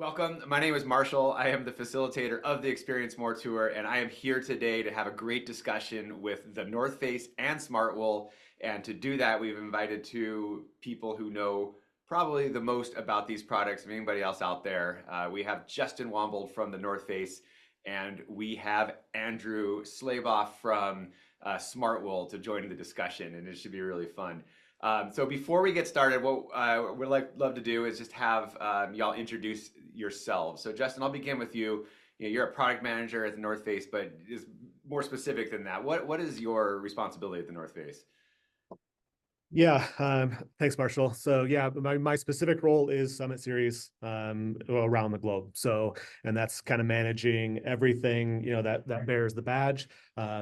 Welcome. My name is Marshall. I am the facilitator of the ExperienceMore tour, and I am here today to have a great discussion with the North Face and Smartwool. And to do that, we've invited two people who know probably the most about these products of anybody else out there. We have Justin Wombold from the North Face, and we have Andrew Slaboff from Smartwool to join the discussion, and it should be really fun. So before we get started, what we'd love to do is just have y'all introduce yourselves. So Justin, I'll begin with you. You're a product manager at the North Face, but is more specific than that. What is your responsibility at the North Face? Yeah, thanks, Marshall. So yeah, my specific role is Summit Series around the globe. So, and that's kind of managing everything, that bears the badge.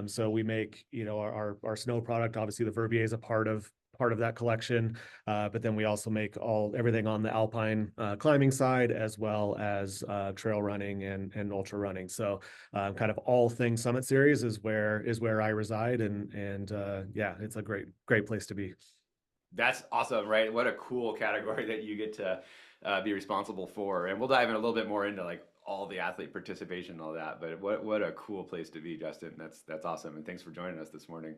So we make, our snow product. Obviously, the Verbier is a part of that collection, but then we also make everything on the alpine climbing side, as well as trail running and ultra running. So kind of all things Summit Series is where I reside, and yeah, it's a great place to be. That's awesome, right? What a cool category that you get to be responsible for. And we'll dive in a little bit more into like all the athlete participation and all that. But what a cool place to be, Justin. That's awesome. And thanks for joining us this morning.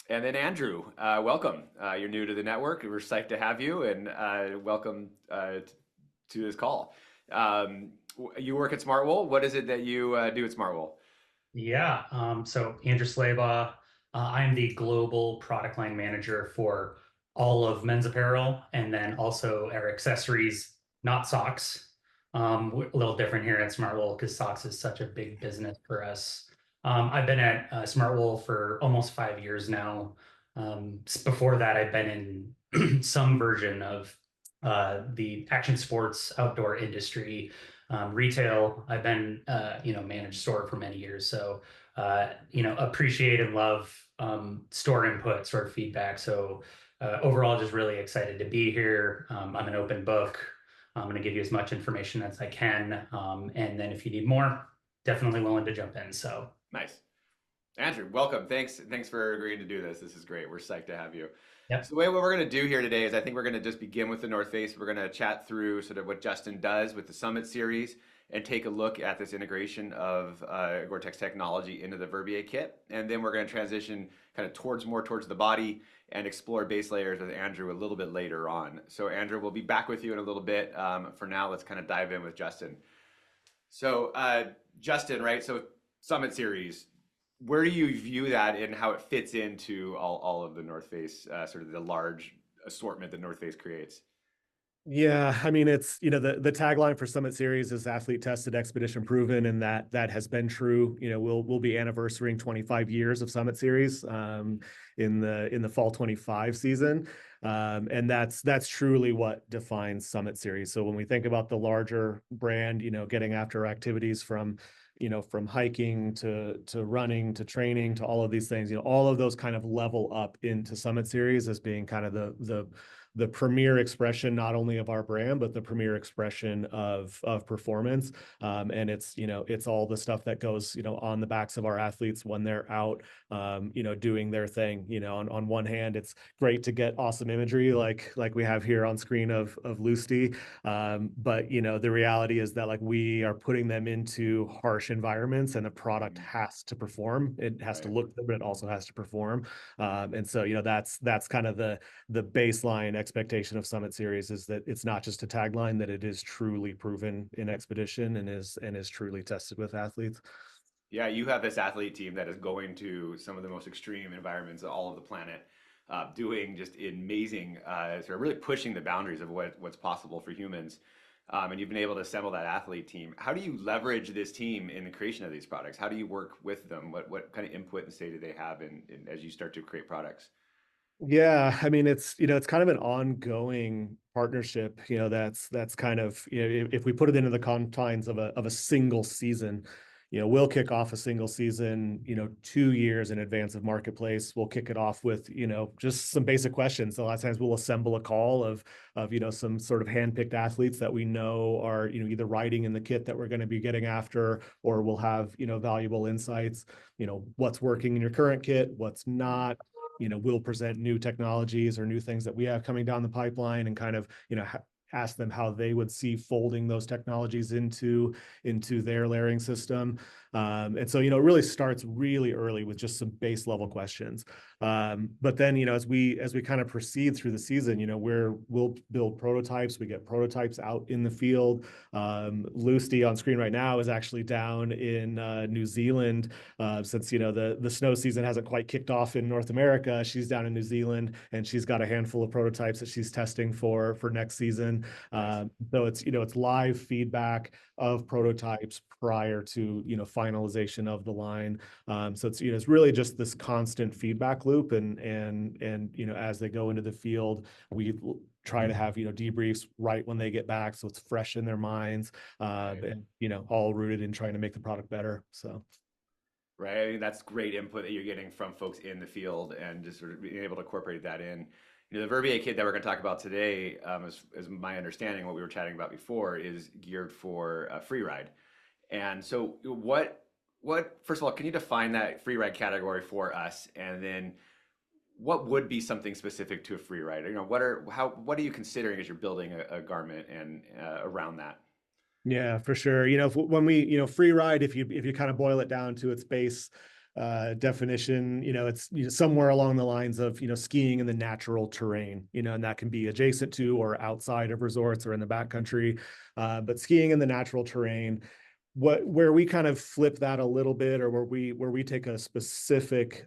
And then Andrew, welcome. You're new to the network. We're psyched to have you, and welcome to this call. You work at Smartwool. What is it that you do at Smartwool? Yeah, so Andrew Slaba, I am the global product line manager for all of men's apparel and then also our accessories, not socks. A little different here at Smartwool because socks is such a big business for us. I've been at Smartwool for almost 5 years now. Before that, I've been in some version of the action sports outdoor industry. Retail, I've been, managed store for many years. So, appreciate and love store input, store feedback. So, overall, just really excited to be here. I'm an open book. I'm going to give you as much information as I can. And then if you need more, definitely willing to jump in. So, Nice. Andrew, welcome. Thanks for agreeing to do this. This is great. We're psyched to have you. yep. So the way what we're going to do here today is I think we're going to just begin with the North Face. We're going to chat through sort of what Justin does with the Summit series and take a look at this integration of GORE-TEX technology into the Verbier kit. And then we're going to transition kind of towards the body and explore base layers with Andrew a little bit later on. So Andrew, we'll be back with you in a little bit. For now, let's kind of dive in with Justin. So Justin, right? So Summit series, where do you view that and how it fits into all of the North Face, sort of the large assortment that North Face creates? Yeah, I mean, it's, the tagline for Summit Series is athlete tested, expedition proven, and that has been true. We'll be anniversarying 25 years of Summit Series in the fall 25 season. And that's truly what defines Summit Series. So when we think about the larger brand, getting after activities from hiking to running to training to all of these things, all of those kind of level up into Summit Series as being kind of the premier expression, not only of our brand, but the premier expression of performance. And it's all the stuff that goes, on the backs of our athletes when they're out, doing their thing. On one hand, it's great to get awesome imagery like we have here on screen of Lusty. But the reality is that like we are putting them into harsh environments, and the product has to perform. It has to look good, but it also has to perform. And so that's kind of the baseline expectation of Summit Series, is that it's not just a tagline, that it is truly proven in expedition and is truly tested with athletes. Yeah, you have this athlete team that is going to some of the most extreme environments of all of the planet, doing just amazing, sort of really pushing the boundaries of what's possible for humans. And you've been able to assemble that athlete team. How do you leverage this team in the creation of these products? How do you work with them? What kind of input and say do they have as you start to create products? Yeah, I mean, it's kind of an ongoing partnership, that's kind of, if we put it into the confines of a single season, we'll kick off a single season, 2 years in advance of marketplace. We'll kick it off with, just some basic questions. A lot of times we'll assemble a call of some sort of handpicked athletes that we know are, either riding in the kit that we're going to be getting after, or we'll have, valuable insights, what's working in your current kit, what's not. We'll present new technologies or new things that we have coming down the pipeline, and kind of, asked them how they would see folding those technologies into their layering system. And so, it really starts really early with just some base level questions. But then, as we kind of proceed through the season, we'll build prototypes. We get prototypes out in the field. Lucy on screen right now is actually down in New Zealand, since the snow season hasn't quite kicked off in North America. She's down in New Zealand, and she's got a handful of prototypes that she's testing for next season. So it's live feedback of prototypes prior to finalization of the line. So it's really just this constant feedback loop, and as they go into the field, we try to have debriefs right when they get back, so it's fresh in their minds, and all rooted in trying to make the product better. So. Right. I mean, that's great input that you're getting from folks in the field and just sort of being able to incorporate that in. The Verbier kit that we're going to talk about today, is my understanding, what we were chatting about before, is geared for free ride. And so first of all, can you define that free ride category for us? And then what would be something specific to a free ride? What are you considering as you're building a garment and around that? Yeah, for sure. When we, free ride, if you kind of boil it down to its base definition, it's somewhere along the lines of, skiing in the natural terrain, and that can be adjacent to or outside of resorts or in the backcountry. But skiing in the natural terrain, where we kind of flip that a little bit, or where we take a specific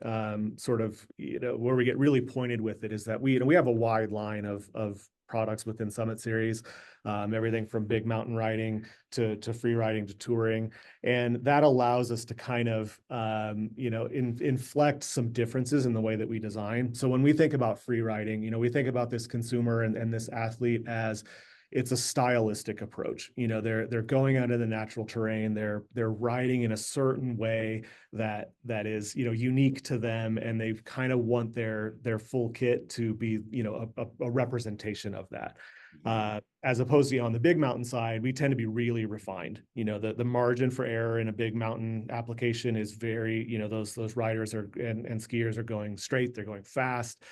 sort of, where we get really pointed with it, is that we have a wide line of products within Summit Series, everything from big mountain riding to free riding to touring. And that allows us to kind of, inflect some differences in the way that we design. So when we think about free riding, we think about this consumer and this athlete as it's a stylistic approach. They're going out of the natural terrain. They're riding in a certain way that is, unique to them, and they kind of want their full kit to be, a representation of that. As opposed to on the big mountain side, we tend to be really refined. The margin for error in a big mountain application is very, those riders and skiers are going straight, they're going fast,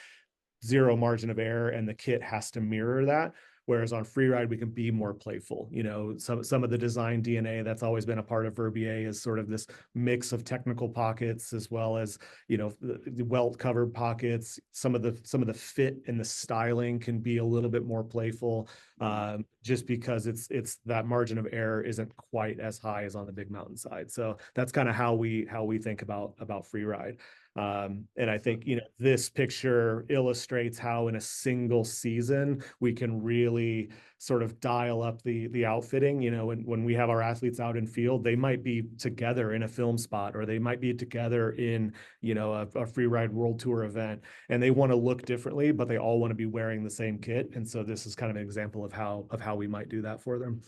zero margin of error, and the kit has to mirror that. Whereas on freeride, we can be more playful. Some of the design DNA that's always been a part of Verbier is sort of this mix of technical pockets, as well as the welt covered pockets. Some of the fit and the styling can be a little bit more playful, just because it's that margin of error isn't quite as high as on the big mountain side. So that's kind of how we think about freeride. And I think, this picture illustrates how in a single season, we can really sort of dial up the outfitting. When we have our athletes out in field, they might be together in a film spot, or they might be together in, a free ride world tour event, and they want to look differently, but they all want to be wearing the same kit. And so this is kind of an example of how we might do that for them.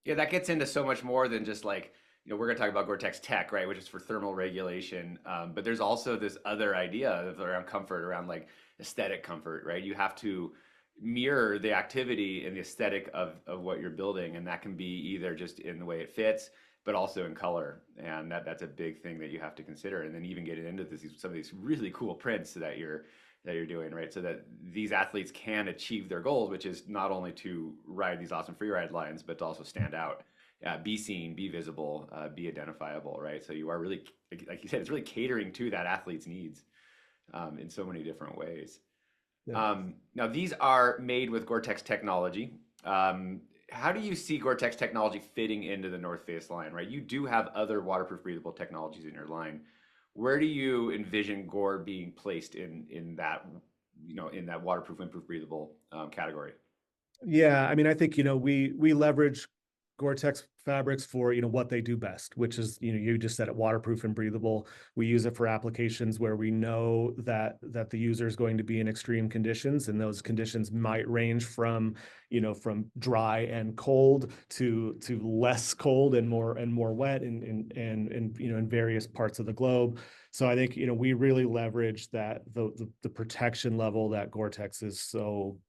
Yeah, that gets into so much more than just like, we're going to talk about GORE-TEX Tech, right, which is for thermal regulation. But there's also this other idea around comfort, around like aesthetic comfort, right? You have to mirror the activity and the aesthetic of what you're building. And that can be either just in the way it fits, but also in color. And that's a big thing that you have to consider. And then even getting into some of these really cool prints that you're doing, right? So that these athletes can achieve their goals, which is not only to ride these awesome free ride lines, but to also stand out. Be seen, be visible, be identifiable, right? So you are really, like you said, it's really catering to that athlete's needs in so many different ways. Yeah. Now, these are made with GORE-TEX technology. How do you see GORE-TEX technology fitting into the North Face line, right? You do have other waterproof breathable technologies in your line. Where do you envision Gore being placed in that, in that waterproof, windproof, breathable category? Yeah, I mean, I think, we leverage GORE-TEX fabrics for, what they do best, which is, you just said it, waterproof and breathable. We use it for applications where we know that the user is going to be in extreme conditions, and those conditions might range from, from dry and cold to less cold and more wet in in various parts of the globe. So I think, we really leverage that the protection level that GORE-TEX is so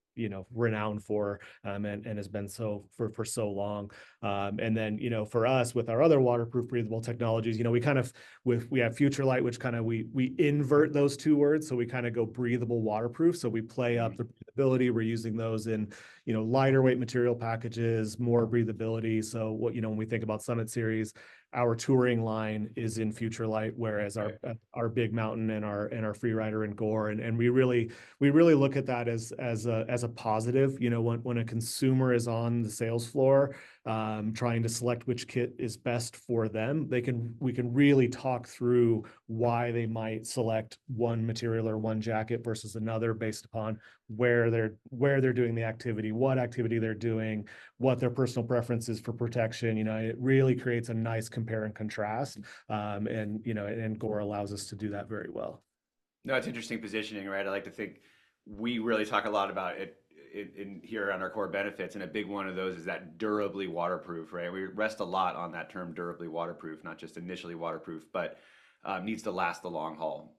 renowned for, and has been so for so long. And then, for us with our other waterproof breathable technologies, we kind of we have Future Light, which kind of we invert those two words. So we kind of go breathable waterproof. So we play up the breathability. We're using those in, lighter weight material packages, more breathability. So when we think about Summit Series, our touring line is in Future Light, whereas our Big Mountain and our Freerider and Gore, and we really look at that as a positive. When a consumer is on the sales floor, trying to select which kit is best for them, we can really talk through why they might select one material or one jacket versus another based upon where they're doing the activity, what activity they're doing, what their personal preference is for protection. It really creates a nice compare and contrast. And Gore allows us to do that very well. No, it's interesting positioning, right? I like to think we really talk a lot about it in here on our core benefits, and a big one of those is that durably waterproof, right? We rest a lot on that term durably waterproof, not just initially waterproof, but needs to last the long haul.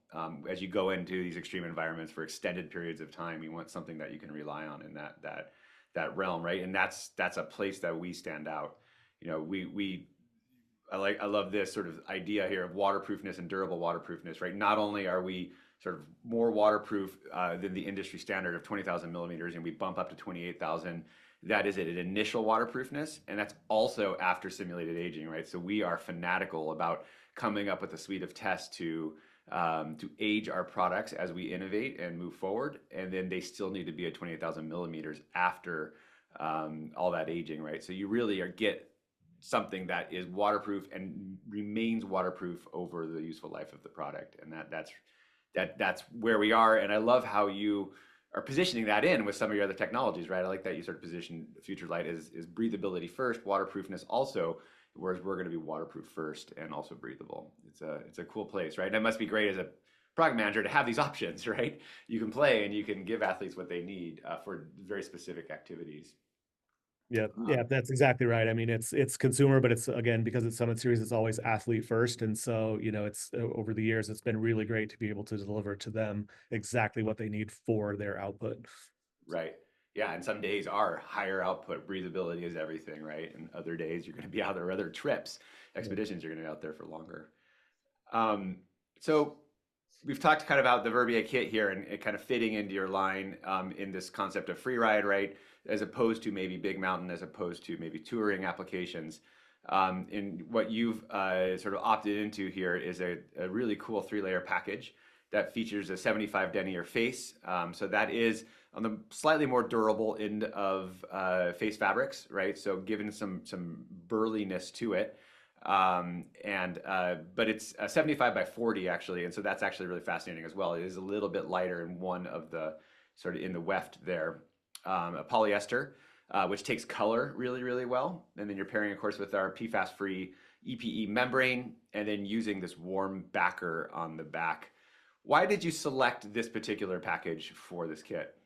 As you go into these extreme environments for extended periods of time, you want something that you can rely on in that realm, right? And that's a place that we stand out. I love this sort of idea here of waterproofness and durable waterproofness, right? Not only are we sort of more waterproof than the industry standard of 20,000 millimeters, and we bump up to 28,000. That is at an initial waterproofness, and that's also after simulated aging, right? So we are fanatical about coming up with a suite of tests to age our products as we innovate and move forward, and then they still need to be at 28,000 millimeters after all that aging, right? So you really get something that is waterproof and remains waterproof over the useful life of the product, and that's where we are. And I love how you are positioning that in with some of your other technologies, right? I like that you sort of position Future Light as breathability first, waterproofness also, whereas we're going to be waterproof first and also breathable. It's a cool place, right? And it must be great as a product manager to have these options, right? You can play and you can give athletes what they need for very specific activities. Yeah, that's exactly right. I mean, it's consumer, but it's, again, because it's Summit Series, it's always athlete first. And so, it's over the years, it's been really great to be able to deliver to them exactly what they need for their output. Right. Yeah. And some days are higher output, breathability is everything, right? And other days you're going to be out there, other trips, expeditions, you're going to be out there for longer. So we've talked kind of about the Verbier kit here and it kind of fitting into your line in this concept of free ride, right? As opposed to maybe big mountain, as opposed to maybe touring applications. And what you've sort of opted into here is a really cool 3-layer package that features a 75 denier face. So that is on the slightly more durable end of face fabrics, right? So given some burliness to it. But it's 75 by 40 actually, and so that's actually really fascinating as well. It is a little bit lighter in one of the sort of in the weft there. A polyester, which takes color really, really well. And then you're pairing, of course, with our PFAS-free EPE membrane, and then using this warm backer on the back. Why did you select this particular package for this kit?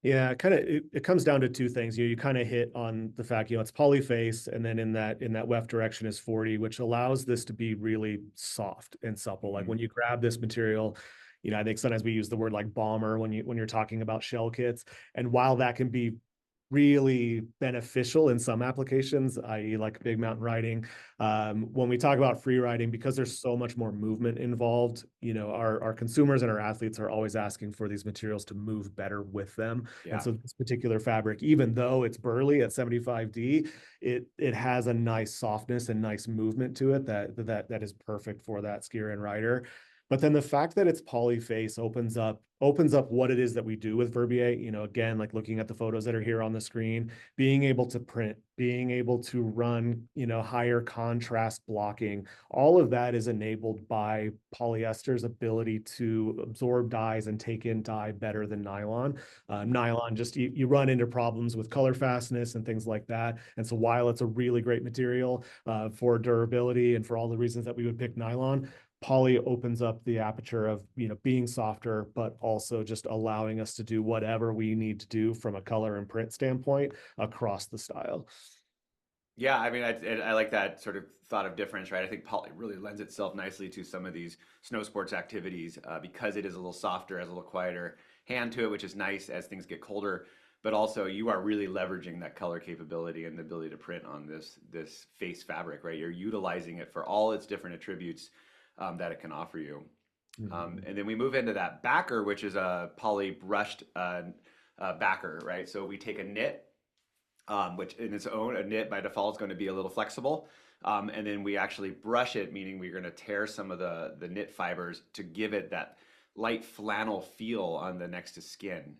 Yeah, it comes down to two things. You kind of hit on the fact, it's polyface, and then in that weft direction is 40, which allows this to be really soft and supple. Like when you grab this material, I think sometimes we use the word like bomber when you're talking about shell kits. And while that can be really beneficial in some applications, i.e. like big mountain riding, when we talk about free riding, because there's so much more movement involved, our consumers and our athletes are always asking for these materials to move better with them. Yeah. And so this particular fabric, even though it's burly at 75D, it has a nice softness and nice movement to it that is perfect for that skier and rider. But then the fact that it's polyface opens up what it is that we do with Verbier. Again, like looking at the photos that are here on the screen, being able to print, being able to run, higher contrast blocking, all of that is enabled by polyester's ability to absorb dyes and take in dye better than nylon. Nylon, just you run into problems with color fastness and things like that. And so while it's a really great material for durability and for all the reasons that we would pick nylon, poly opens up the aperture of being softer, but also just allowing us to do whatever we need to do from a color and print standpoint across the style. Yeah, I mean, I like that sort of thought of difference, right? I think poly really lends itself nicely to some of these snow sports activities because it is a little softer, as a little quieter, hand to it, which is nice as things get colder. But also, you are really leveraging that color capability and the ability to print on this face fabric, right? You're utilizing it for all its different attributes that it can offer you. Mhm. And then we move into that backer, which is a poly brushed backer, right? So we take a knit, which in its own, a knit by default is going to be a little flexible. And then we actually brush it, meaning we're going to tear some of the knit fibers to give it that light flannel feel on the next to skin.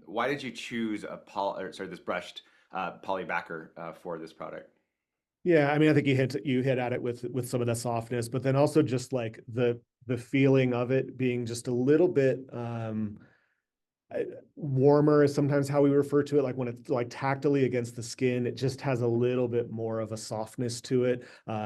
Why did you choose this brushed poly backer for this product? Yeah, I mean, I think you hit at it with some of the softness, but then also just like the feeling of it being just a little bit warmer is sometimes how we refer to it. Like when it's like tactily against the skin, it just has a little bit more of a softness to it.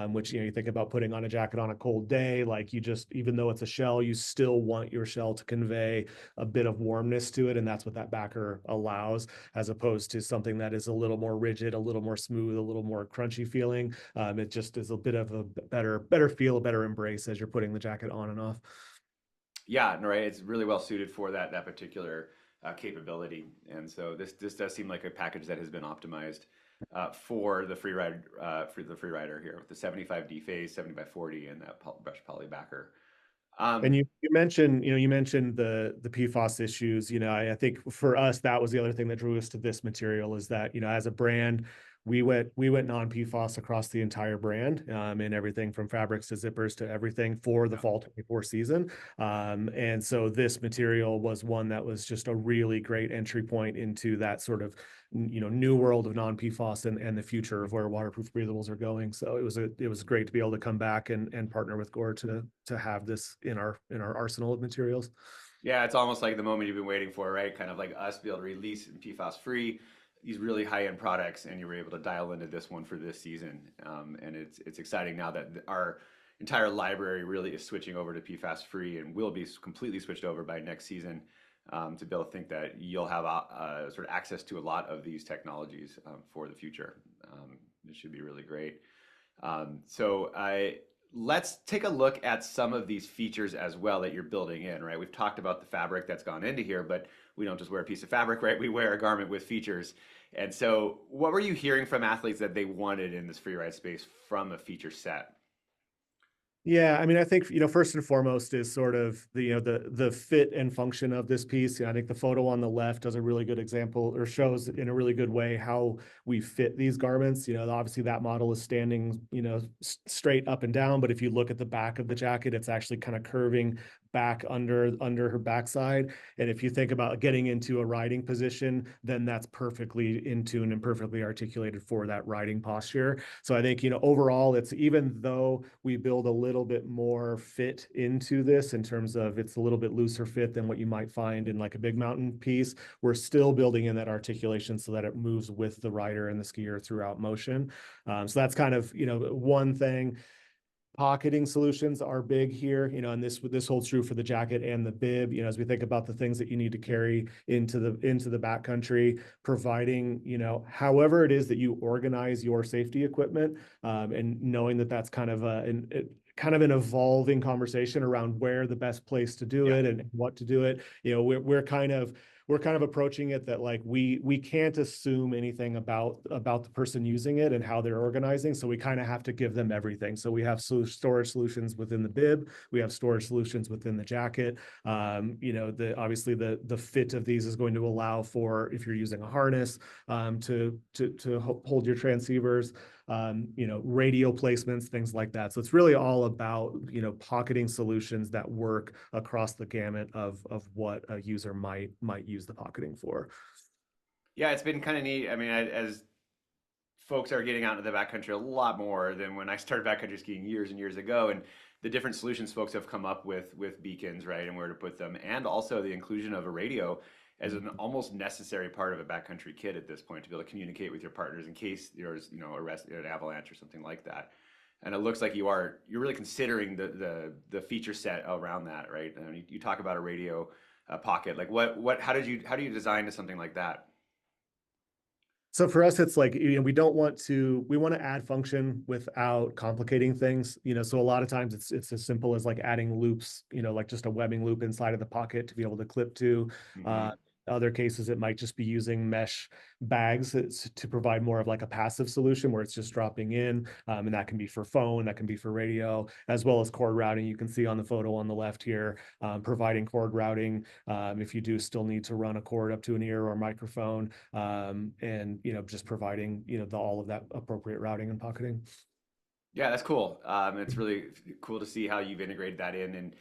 Which, you know, you think about putting on a jacket on a cold day, like you just, even though it's a shell, you still want your shell to convey a bit of warmness to it. And that's what that backer allows, as opposed to something that is a little more rigid, a little more smooth, a little more crunchy feeling. It just is a bit of a better feel, a better embrace as you're putting the jacket on and off. Yeah, no, right. It's really well suited for that particular capability, and so this does seem like a package that has been optimized for the free rider here with the 75D phase, 70 by 40, and that brush poly backer. And Um, you mentioned, you know, you mentioned the PFAS issues. You know, I think for us, that was the other thing that drew us to this material is that, you know, as a brand, we went non-PFAS across the entire brand, and everything from fabrics to zippers to everything for the yeah. fall 24 season. And so this material was one that was just a really great entry point into that sort of, you know, new world of non-PFAS and the future of where waterproof breathables are going. So it was great to be able to come back and partner with Gore to have this in our arsenal of materials. Yeah, it's almost like the moment you've been waiting for, right? Kind of like us to be able to release in PFAS free these really high-end products, and you were able to dial into this one for this season. And it's exciting now that our entire library really is switching over to PFAS free, and will be completely switched over by next season. To be able to think that you'll have sort of access to a lot of these technologies for the future. It should be really great. So let's take a look at some of these features as well that you're building in, right? We've talked about the fabric that's gone into here, but we don't just wear a piece of fabric, right? We wear a garment with features. And so what were you hearing from athletes that they wanted in this free ride space from a feature set? Yeah, I mean, I think, you know, first and foremost is sort of the, you know, the fit and function of this piece. You know, I think the photo on the left does a really good example, or shows in a really good way how we fit these garments. You know, obviously that model is standing, you know, straight up and down, but if you look at the back of the jacket, it's actually kind of curving back under her backside. And if you think about getting into a riding position, then that's perfectly in tune and perfectly articulated for that riding posture. So I think, you know, overall, it's, even though we build a little bit more fit into this in terms of it's a little bit looser fit than what you might find in like a big mountain piece, we're still building in that articulation so that it moves with the rider and the skier throughout motion. So that's kind of, you know, one thing. Pocketing solutions are big here, you know, and this holds true for the jacket and the bib. You know, as we think about the things that you need to carry into the backcountry, providing, you know, however it is that you organize your safety equipment, and knowing that that's kind of kind of an evolving conversation around where the best place to do Yeah. it and what to do it. You know, we're kind of approaching it that like we can't assume anything about the person using it and how they're organizing. So we kind of have to give them everything. So we have storage solutions within the bib, we have storage solutions within the jacket. You know, obviously the fit of these is going to allow for, if you're using a harness, to hold your transceivers. You know, radio placements, things like that. So it's really all about, you know, pocketing solutions that work across the gamut of what a user might use the pocketing for. Yeah, it's been kind of neat. I mean, as folks are getting out into the backcountry a lot more than when I started backcountry skiing years and years ago, and the different solutions folks have come up with beacons, right, and where to put them, and also the inclusion of a radio as an almost necessary part of a backcountry kit at this point to be able to communicate with your partners in case there's, you know, an avalanche or something like that. And it looks like you're really considering the feature set around that, right? And you talk about a radio pocket, like how do you design to something like that? So for us, it's like, we don't want to, we want to add function without complicating things, so a lot of times it's as simple as like adding loops, like just a webbing loop inside of the pocket to be able to clip to. Hmm. Uh, Other cases, it might just be using mesh bags to provide more of like a passive solution where it's just dropping in. And that can be for phone, that can be for radio, as well as cord routing. You can see on the photo on the left here, providing cord routing. If you do still need to run a cord up to an ear or microphone, and just providing all of that appropriate routing and pocketing. Yeah, that's cool. It's really cool to see how you've integrated that in, and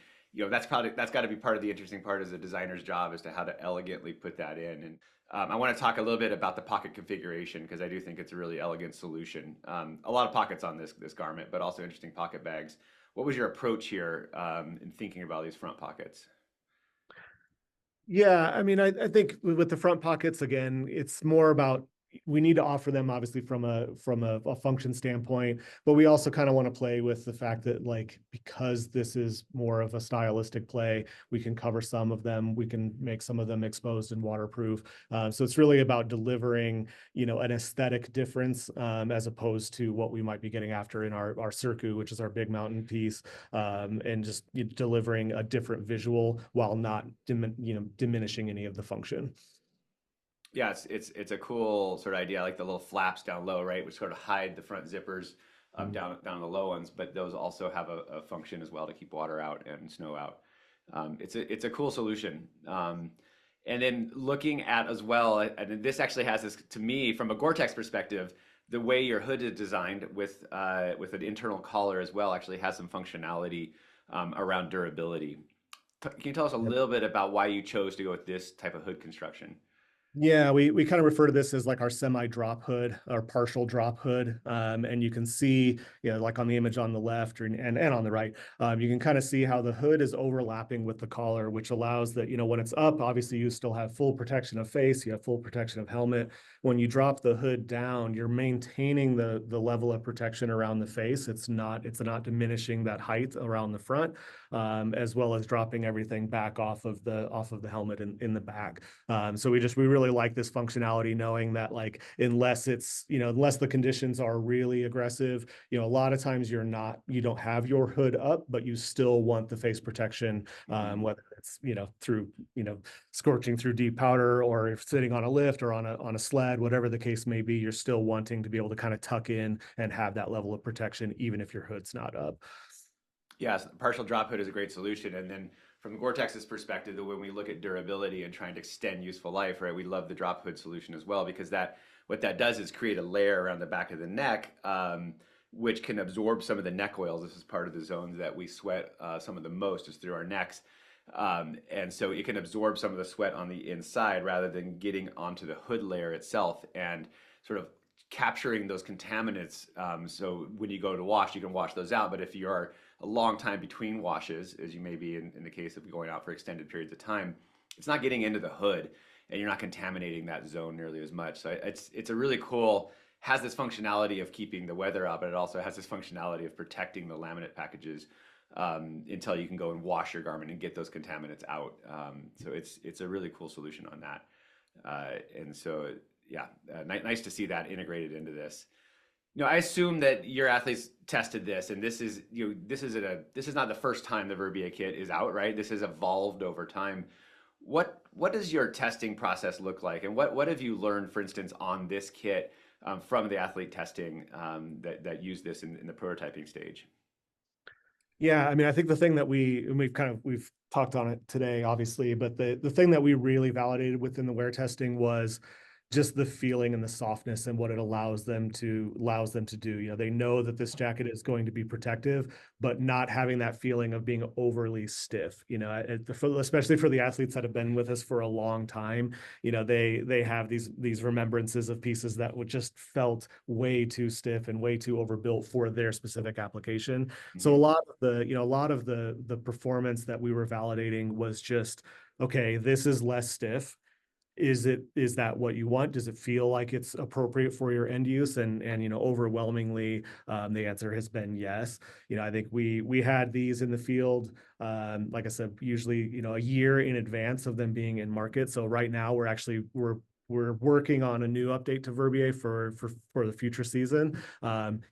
that's got to be part of the interesting part as a designer's job as to how to elegantly put that in. And I want to talk a little bit about the pocket configuration because I do think it's a really elegant solution. A lot of pockets on this garment, but also interesting pocket bags. What was your approach here in thinking about these front pockets? Yeah, I mean, I think with the front pockets, again, it's more about we need to offer them obviously from a function standpoint, but we also kind of want to play with the fact that like because this is more of a stylistic play, we can cover some of them, we can make some of them exposed and waterproof. So it's really about delivering, an aesthetic difference, as opposed to what we might be getting after in our Circu, which is our big mountain piece, and just delivering a different visual while not diminishing any of the function. Yeah, it's a cool sort of idea. I like the little flaps down low, right, which sort of hide the front zippers Mhm. down the low ones, but those also have a function as well to keep water out and snow out. It's a cool solution. And then looking at as well, and this actually has this to me from a Gore-Tex perspective, the way your hood is designed with an internal collar as well actually has some functionality around durability. Can you tell us a little bit about why you chose to go with this type of hood construction? Yeah, we kind of refer to this as like our semi-drop hood or partial drop hood. And you can see, like on the image on the left and on the right, you can kind of see how the hood is overlapping with the collar, which allows that, when it's up, obviously you still have full protection of face, you have full protection of helmet. When you drop the hood down, you're maintaining the level of protection around the face. It's not diminishing that height around the front, as well as dropping everything back off of the helmet in the back. So we really like this functionality, knowing that like unless the conditions are really aggressive, a lot of times you don't have your hood up, but you still want the face protection, Mhm. whether it's through scorching through deep powder or if sitting on a lift or on a sled, whatever the case may be, you're still wanting to be able to kind of tuck in and have that level of protection, even if your hood's not up. Yes, partial drop hood is a great solution. And then from Gore-Tex's perspective, when we look at durability and trying to extend useful life, right, we love the drop hood solution as well because what that does is create a layer around the back of the neck, which can absorb some of the neck oils. This is part of the zones that we sweat some of the most is through our necks. And so it can absorb some of the sweat on the inside rather than getting onto the hood layer itself and sort of capturing those contaminants. So when you go to wash, you can wash those out. But if you are a long time between washes, as you may be in the case of going out for extended periods of time, it's not getting into the hood and you're not contaminating that zone nearly as much. So it's a really cool, has this functionality of keeping the weather out, but it also has this functionality of protecting the laminate packages until you can go and wash your garment and get those contaminants out. So it's a really cool solution on that. And so yeah, nice to see that integrated into this. I assume that your athletes tested this, and this is not the first time the Verbia kit is out, right? This has evolved over time. What does your testing process look like, and what have you learned, for instance, on this kit from the athlete testing that use this in the prototyping stage? Yeah, I mean, I think the thing that we've talked on it today, obviously, but the thing that we really validated within the wear testing was just the feeling and the softness and what it allows them to do. They know that this jacket is going to be protective, but not having that feeling of being overly stiff. Especially for the athletes that have been with us for a long time, they have these remembrances of pieces that would just felt way too stiff and way too overbuilt for their specific application. So Hmm. a lot of the performance that we were validating was just, okay, this is less stiff. Is that what you want? Does it feel like it's appropriate for your end use? And overwhelmingly, the answer has been yes. I think we had these in the field, like I said, usually a year in advance of them being in market. So right now we're we're working on a new update to Verbier for the future season,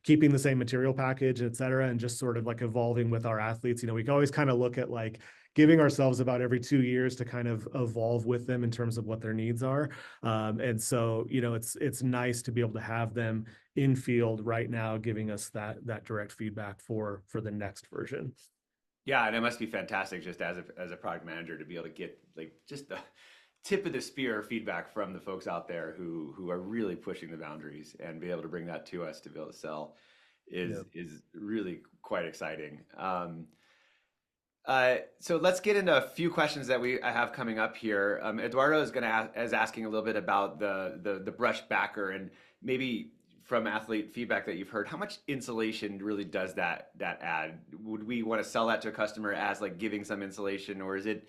keeping the same material package, et cetera, and just sort of like evolving with our athletes. We can always kind of look at like giving ourselves about every 2 years to kind of evolve with them in terms of what their needs are. And so, it's nice to be able to have them in field right now, giving us that direct feedback for the next version. Yeah, and it must be fantastic just as a product manager to be able to get like just the tip of the spear feedback from the folks out there who are really pushing the boundaries and be able to bring that to us to be able to sell Yeah. is really quite exciting. So let's get into a few questions that I have coming up here. Eduardo is asking a little bit about the brush backer and maybe from athlete feedback that you've heard, how much insulation really does that add? Would we want to sell that to a customer as like giving some insulation, or is it,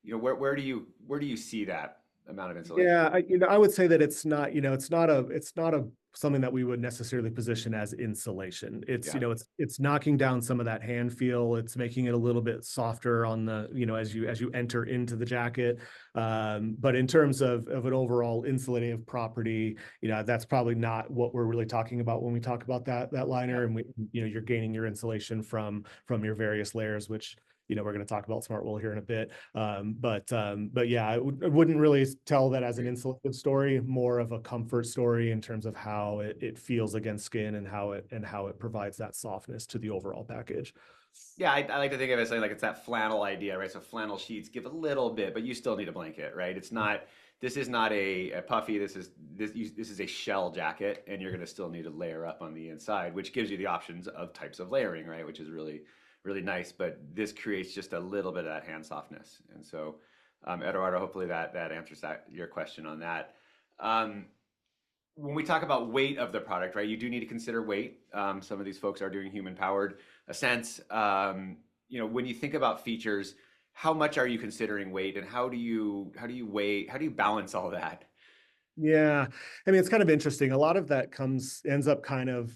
where do you see that amount of insulation? Yeah, I would say that it's not a something that we would necessarily position as insulation. It's, Yeah. it's knocking down some of that hand feel. It's making it a little bit softer on the, as you enter into the jacket. But in terms of an overall insulative property, that's probably not what we're really talking about when we talk about that liner. Yeah. And you're gaining your insulation from your various layers, which we're going to talk about Smartwool here in a bit. But yeah, I wouldn't really tell that as an insulative story, more of a comfort story in terms of how it feels against skin and how it provides that softness to the overall package. Yeah, I like to think of it as like it's that flannel idea, right? So flannel sheets give a little bit, but you still need a blanket, right? It's not. This is not a puffy. This is a shell jacket, and you're going to still need to layer up on the inside, which gives you the options of types of layering, right? Which is really nice. But this creates just a little bit of that hand softness, and so Eduardo, hopefully that answers your question on that. Um, when we talk about weight of the product, right, you do need to consider weight. Some of these folks are doing human powered ascents. When you think about features, how much are you considering weight, and how do you weigh, how do you balance all that? Yeah, I mean, it's kind of interesting. A lot of that ends up kind of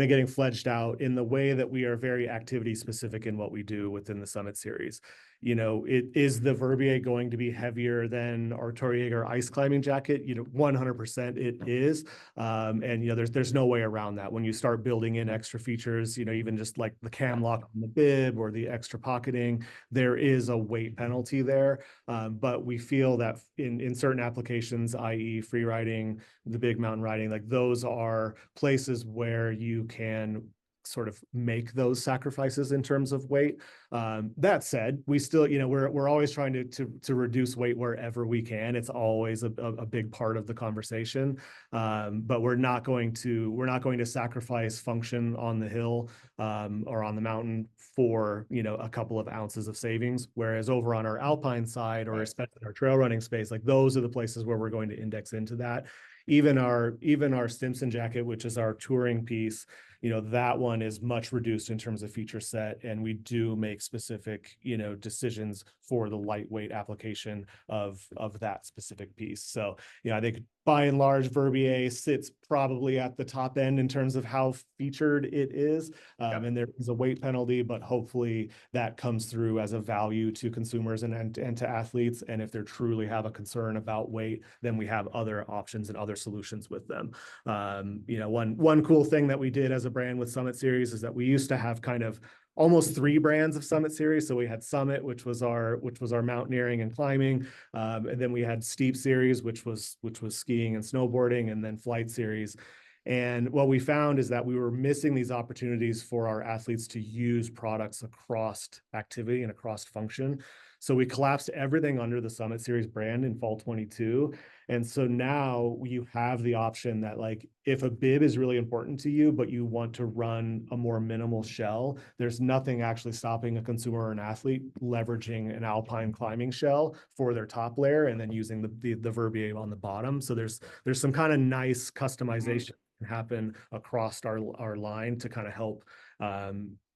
getting fledged out in the way that we are very activity specific in what we do within the Summit series. It is the Verbier going to be heavier than our Torjäger ice climbing jacket. 100% it is. And there's no way around that. When you start building in extra features, even just like the cam lock on the bib or the extra pocketing, there is a weight penalty there. But we feel that in certain applications, i.e. free riding, the big mountain riding, like those are places where you can sort of make those sacrifices in terms of weight. That said, we still, we're always trying to reduce weight wherever we can. It's always a big part of the conversation. But we're not going to sacrifice function on the hill or on the mountain for a couple of ounces of savings. Whereas over on our alpine side, or especially our trail running space, like those are the places where we're going to index into that. Even our Stimson jacket, which is our touring piece, that one is much reduced in terms of feature set, and we do make specific decisions for the lightweight application of that specific piece. So I think by and large Verbier sits probably at the top end in terms of how featured it is. And there is a weight penalty, but hopefully that comes through as a value to consumers and to athletes. And if they truly have a concern about weight, then we have other options and other solutions with them. One cool thing that we did as a brand with Summit Series is that we used to have kind of almost 3 brands of Summit Series. So we had Summit, which was our mountaineering and climbing, and then we had Steep Series, which was skiing and snowboarding, and then Flight Series. And what we found is that we were missing these opportunities for our athletes to use products across activity and across function. So we collapsed everything under the Summit Series brand in fall 22. And so now you have the option that, like, if a bib is really important to you, but you want to run a more minimal shell, there's nothing actually stopping a consumer or an athlete leveraging an alpine climbing shell for their top layer and then using the Verbier on the bottom. So there's some kind of nice customization happen across our line to kind of help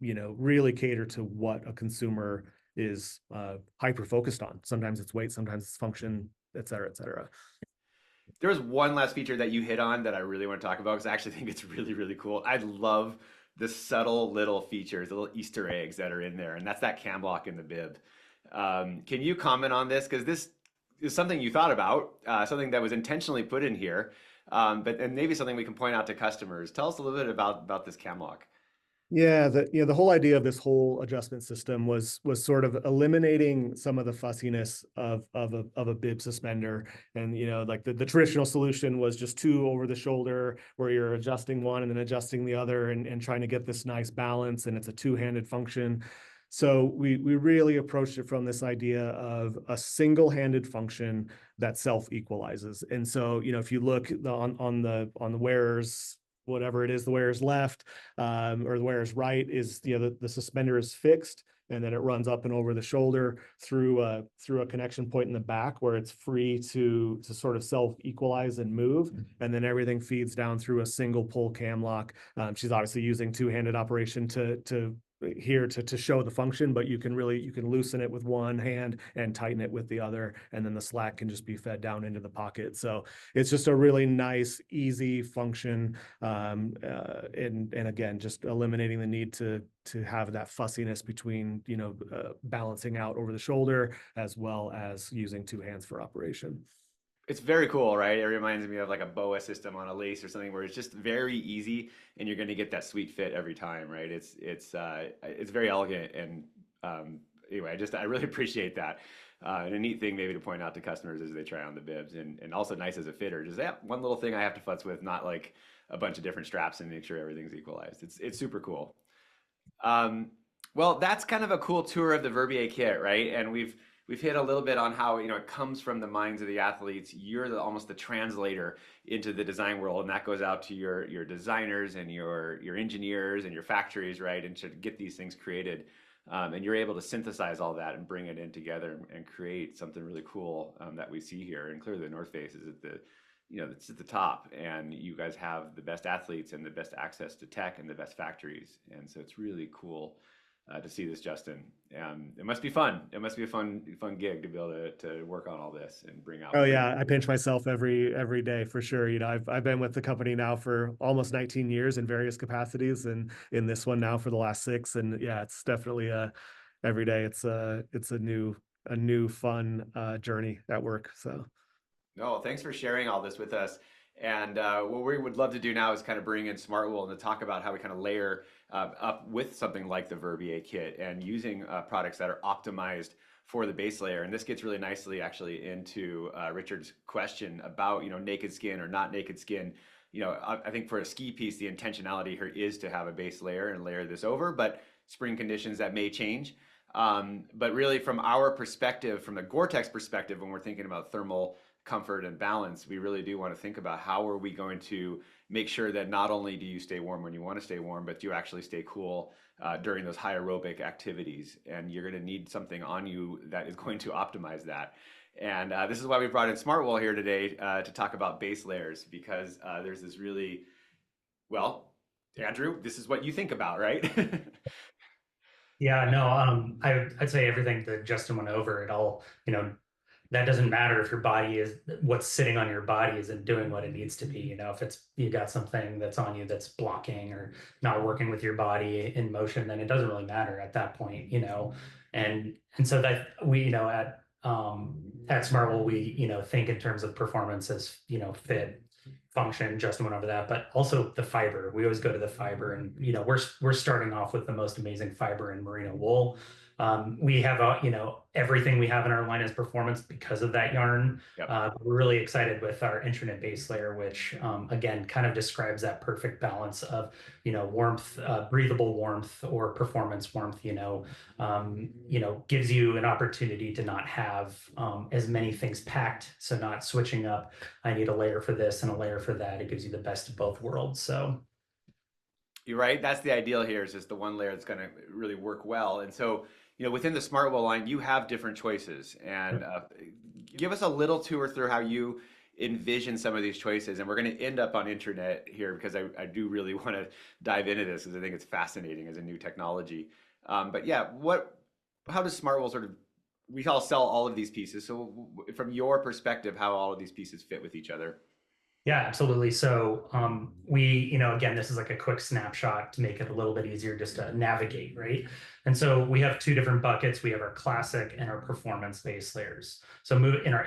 really cater to what a consumer is hyper focused on. Sometimes it's weight, sometimes it's function, et cetera, et cetera. There was one last feature that you hit on that I really want to talk about because I actually think it's really cool. I love the subtle little features, the little Easter eggs that are in there, and that's that cam block in the bib. Can you comment on this? Because is something you thought about, something that was intentionally put in here, but and maybe something we can point out to customers. Tell us a little bit about this cam lock. Yeah, the whole idea of this whole adjustment system was sort of eliminating some of the fussiness of a bib suspender. And like the traditional solution was just two over the shoulder where you're adjusting one and then adjusting the other and trying to get this nice balance, and it's a two-handed function. So we really approached it from this idea of a single-handed function that self-equalizes. And so, if you look on the wearer's, whatever it is, the wearer's left, or the wearer's right, is the suspender is fixed, and then it runs up and over the shoulder through a connection point in the back where it's free to sort of self equalize and move, and then everything feeds down through a single pull cam lock. She's obviously using two-handed operation to here to show the function, but you can loosen it with one hand and tighten it with the other, and then the slack can just be fed down into the pocket. So it's just a really nice, easy function, and again, just eliminating the need to have that fussiness between balancing out over the shoulder as well as using two hands for operation. It's very cool, right? It reminds me of like a BOA system on a lace or something where it's just very easy and you're going to get that sweet fit every time, right? It's very elegant, and anyway, I really appreciate that. And a neat thing maybe to point out to customers as they try on the bibs, and also nice as a fitter. Just that one little thing I have to futz with, not like a bunch of different straps and make sure everything's equalized. It's super cool. Um, well, that's kind of a cool tour of the Verbier kit, right? And we've hit a little bit on how it comes from the minds of the athletes. You're almost the translator into the design world, and that goes out to your designers and your engineers and your factories, right? And to get these things created, and you're able to synthesize all that and bring it in together and create something really cool, that we see here. And clearly, the North Face is at it's at the top, and you guys have the best athletes and the best access to tech and the best factories, and so it's really cool to see this, Justin. It must be fun. It must be a fun gig to be able to work on all this and bring out. Oh yeah, I pinch myself every day for sure. I've been with the company now for almost 19 years in various capacities, and in this one now for the last 6. And yeah, it's definitely every day it's a new fun journey at work. So. No, thanks for sharing all this with us. And what we would love to do now is kind of bring in Smartwool and to talk about how we kind of layer up with something like the Verbier kit and using products that are optimized for the base layer. And this gets really nicely actually into Richard's question about, naked skin or not naked skin. I think for a ski piece, the intentionality here is to have a base layer and layer this over, but spring conditions that may change. But really from our perspective, from the GORE-TEX perspective, when we're thinking about thermal comfort and balance, we really do want to think about how are we going to make sure that not only do you stay warm when you want to stay warm, but you actually stay cool during those high aerobic activities. And you're going to need something on you that is going to optimize that. And this is why we brought in Smartwool here today to talk about base layers, because there's this really, well, Andrew, this is what you think about, right? Yeah, no, I'd say everything that Justin went over, it all, that doesn't matter if your body is what's sitting on your body isn't doing what it needs to be. If you got something that's on you that's blocking or not working with your body in motion, then it doesn't really matter at that point. And so that we, at Smartwool, we, think in terms of performance as, fit, function. Justin went over that, but also the fiber. We always go to the fiber, and we're starting off with the most amazing fiber in merino wool. We have everything we have in our line is performance because of that yarn. Yep. We're really excited with our intranet base layer, which again kind of describes that perfect balance of warmth, breathable warmth, or performance warmth. Gives you an opportunity to not have as many things packed, so not switching up. I need a layer for this and a layer for that. It gives you the best of both worlds. So. You're right. That's the ideal here, is just the one layer that's going to really work well. And so, within the Smartwool line, you have different choices. And give us a little tour through how you envision some of these choices. And we're going to end up on intranet here because I do really want to dive into this because I think it's fascinating as a new technology. But yeah, how does Smartwool we all sell all of these pieces. So from your perspective, how all of these pieces fit with each other? Yeah, absolutely. So again, this is like a quick snapshot to make it a little bit easier just to navigate, right? And so we have two different buckets. We have our classic and our performance base layers. So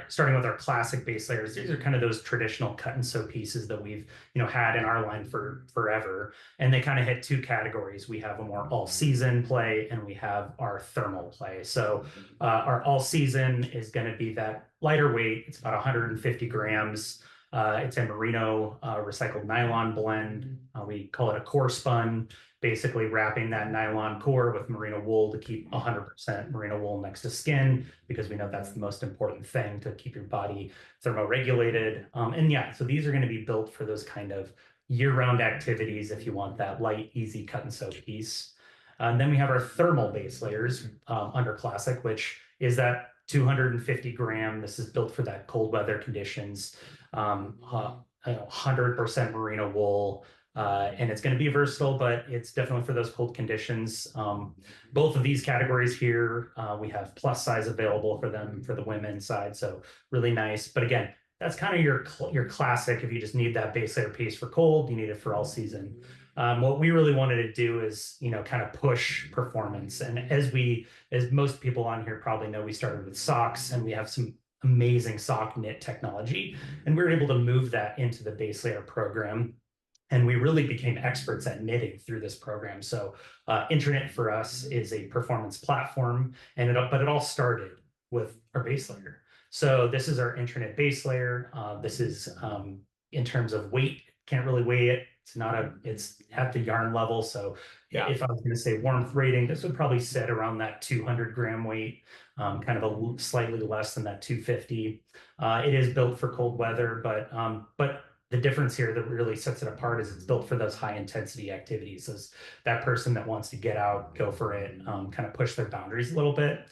starting with our classic base layers, these are kind of those traditional cut and sew pieces that we've, had in our line for forever. And they kind of hit two categories. We have a more all season play and we have our thermal play. So our all season is going to be that lighter weight. It's about 150 grams. It's a merino recycled nylon blend. We call it a core spun, basically wrapping that nylon core with merino wool to keep 100% merino wool next to skin, because we know that's the most important thing to keep your body thermoregulated. And yeah, so these are going to be built for those kind of year-round activities if you want that light, easy cut and sew piece. And then we have our thermal base layers under classic, which is that 250 gram. This is built for that cold weather conditions. 100% merino wool, and it's going to be versatile, but it's definitely for those cold conditions. Both of these categories here, we have plus size available for them for the women's side, so really nice. But again, that's kind of your classic. If you just need that base layer piece for cold, you need it for all season. What we really wanted to do is, kind of push performance. And as most people on here probably know, we started with socks, and we have some amazing sock knit technology, and we were able to move that into the base layer program. And we really became experts at knitting through this program. So Internet for us is a performance platform, but it all started with our base layer. So this is our Internet base layer. This is in terms of weight, can't really weigh it. It's at the yarn level. So if I was going to say warmth rating, this would probably sit around that 200 gram weight, kind of slightly less than that 250. It is built for cold weather, but the difference here that really sets it apart is it's built for those high intensity activities. So that person that wants to get out, go for it, kind of push their boundaries a little bit.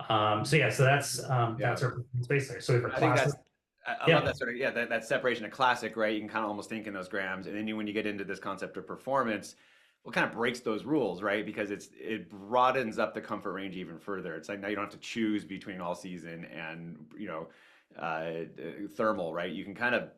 So that's our performance base layer. So we have our classic. I love that sort of, that separation of classic, right? You can kind of almost think in those grams. And then when you get into this concept of performance, what kind of breaks those rules, right? Because it broadens up the comfort range even further. It's like now you don't have to choose between all season and, thermal, right? You can kind of,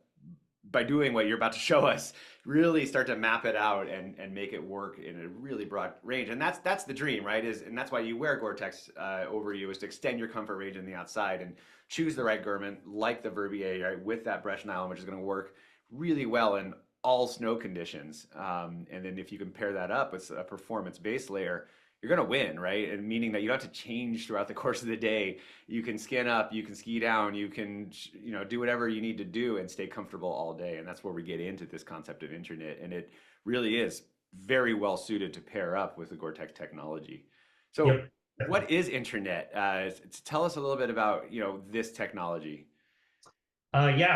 by doing what you're about to show us, really start to map it out and make it work in a really broad range. And that's the dream, right? And that's why you wear GORE-TEX over you, is to extend your comfort range in the outside and choose the right garment like the Verbier, right, with that brushed nylon, which is going to work really well in all snow conditions. And then if you can pair that up with a performance base layer, you're going to win, right? And meaning that you don't have to change throughout the course of the day. You can skin up, you can ski down, you can, do whatever you need to do and stay comfortable all day. And that's where we get into this concept of internet. And it really is very well suited to pair up with the GORE-TEX technology. So Yep. what is internet? Tell us a little bit about, this technology.